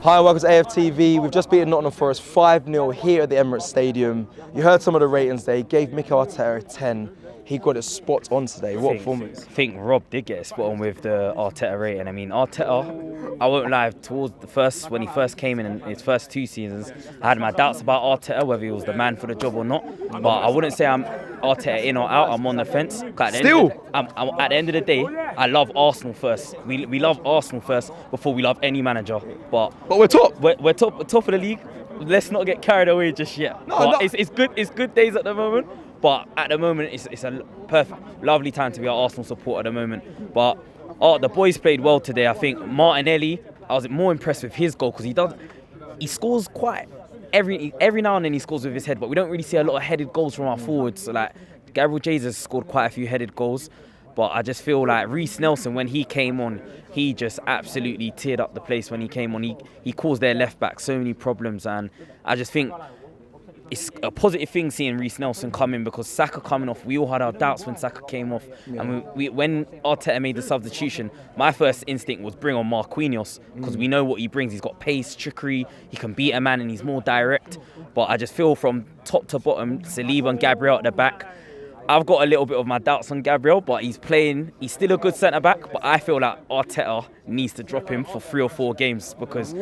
Hi, welcome to AFTV. We've just beaten Nottingham Forest 5-0 here at the Emirates Stadium. You heard some of the ratings there. He gave Mikel Arteta a 10. He got it spot on today. What performance? I think Rob did get it spot on with the Arteta rating. I mean, Arteta, I won't lie, when he first came in his first 2 seasons, I had my doubts about Arteta, whether he was the man for the job or not. But I wouldn't say I'm Arteta in or out. I'm on the fence. At the end of the day, I love Arsenal first. We love Arsenal first before we love any manager. But we're top. We're top of the league. Let's not get carried away just yet. It's good. It's good days at the moment. But at the moment, it's a perfect, lovely time to be an Arsenal supporter at the moment. But the boys played well today. I think Martinelli, I was more impressed with his goal because he scores quite every now and then he scores with his head. But we don't really see a lot of headed goals from our forwards. So like Gabriel Jesus scored quite a few headed goals. But I just feel like Reece Nelson, when he came on, he just absolutely teared up the place when he came on. He caused their left back so many problems, and I just think it's a positive thing seeing Reece Nelson come in, because Saka coming off, we all had our doubts when Saka came off. Yeah. And when Arteta made the substitution, my first instinct was bring on Marquinhos, because we know what he brings. He's got pace, trickery, he can beat a man, and he's more direct. But I just feel from top to bottom, Saliba and Gabriel at the back, I've got a little bit of my doubts on Gabriel, but he's still a good centre-back, but I feel like Arteta needs to drop him for 3 or 4 games, because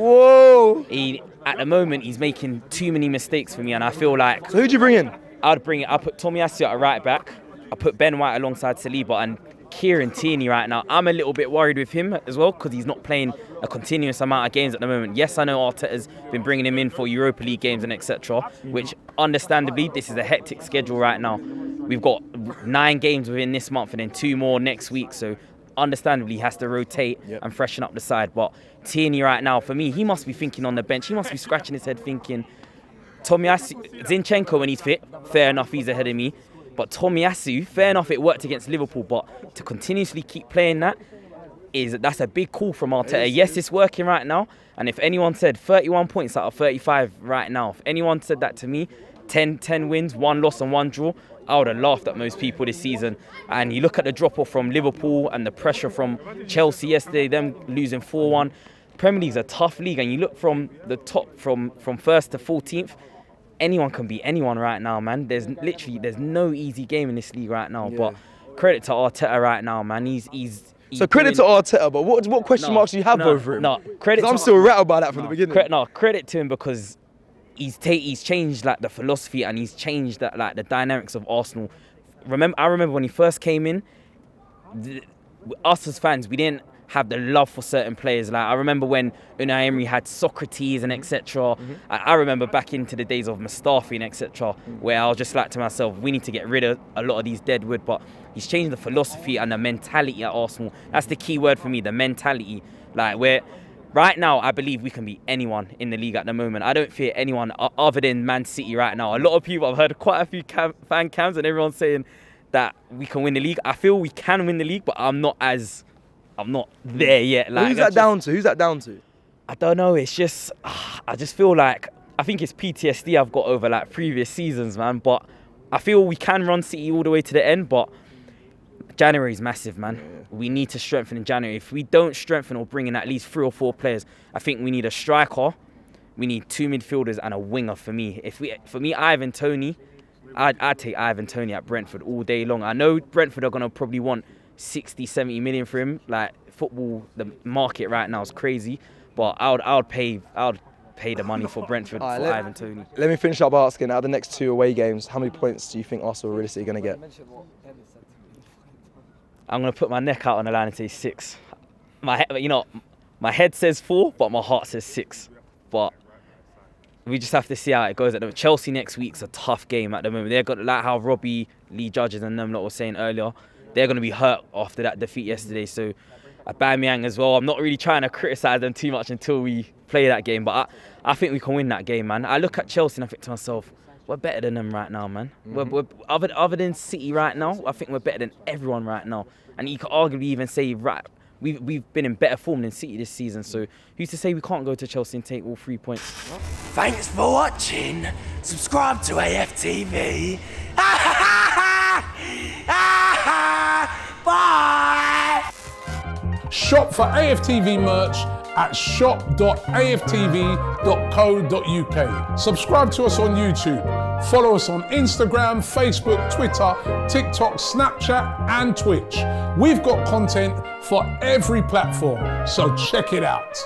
at the moment he's making too many mistakes for me, and I feel like... So who'd you bring in? I'd put Tomiyasu at right back, I put Ben White alongside Saliba, and Kieran Tierney right now. I'm a little bit worried with him as well, because he's not playing a continuous amount of games at the moment. Yes, I know Arteta's been bringing him in for Europa League games and etc., which understandably, this is a hectic schedule right now. We've got 9 games within this month and then 2 more next week, so understandably he has to rotate and freshen up the side. But Tierney right now, for me, he must be thinking on the bench. He must be scratching his head thinking, Zinchenko when he's fit, fair enough, he's ahead of me. But Tomiyasu, fair enough, it worked against Liverpool, but to continuously keep playing that's a big call from Arteta. Yes, it's working right now, and if anyone said 31 points out of 35 right now, if anyone said that to me, 10 wins, 1 loss and 1 draw, I would have laughed at most people this season. And you look at the drop-off from Liverpool and the pressure from Chelsea yesterday, them losing 4-1. Premier League's a tough league, and you look from the top, from 1st to 14th, anyone can beat anyone right now, man. There's no easy game in this league right now. Yeah. But credit to Arteta right now, man. So credit to Arteta, but what question marks do you have over him? I'm still rattled by that from the beginning. Credit to him, because he's changed like the philosophy, and he's changed like the dynamics of Arsenal. I remember when he first came in, us as fans, we didn't have the love for certain players. Like I remember when Unai Emery had Socrates and etc. I remember back into the days of Mustafi and etc. Where I was just like to myself, we need to get rid of a lot of these deadwood. But he's changed the philosophy and the mentality at Arsenal. That's the key word for me, the mentality. Like right now, I believe we can beat anyone in the league at the moment. I don't fear anyone other than Man City right now. A lot of people, I've heard quite a few fan cams and everyone's saying that we can win the league. I feel we can win the league, but I'm not there yet. Like, who's that down to? I don't know. It's just, I just feel like, I think it's PTSD I've got over like previous seasons, man. But I feel we can run City all the way to the end, but January's massive, man. Yeah. We need to strengthen in January. If we don't strengthen or bring in at least 3 or 4 players, I think we need a striker, we need 2 midfielders and a winger for me. For me, Ivan Toney, I'd take Ivan Toney at Brentford all day long. I know Brentford are going to probably want 60, 70 million for him. Like football, the market right now is crazy, but I would pay the money for Brentford for Ivan Toney. Let me finish up asking, out of the next 2 away games, how many points do you think Arsenal are realistically going to get? I'm going to put my neck out on the line and say 6. My head says 4, but my heart says 6. But we just have to see how it goes. Chelsea next week's a tough game at the moment. They're got, like how Robbie, Lee Judges and them lot were saying earlier, they're going to be hurt after that defeat yesterday. So Aubameyang as well. I'm not really trying to criticise them too much until we play that game. But I think we can win that game, man. I look at Chelsea and I think to myself, we're better than them right now, man. We're other than City right now, I think we're better than everyone right now. And you could arguably even say, right, we've been in better form than City this season. So who's to say we can't go to Chelsea and take all 3 points? Thanks for watching. Subscribe to AFTV. Bye. Shop for AFTV merch at shop.aftv.co.uk. Subscribe to us on YouTube. Follow us on Instagram, Facebook, Twitter, TikTok, Snapchat, and Twitch. We've got content for every platform, so check it out.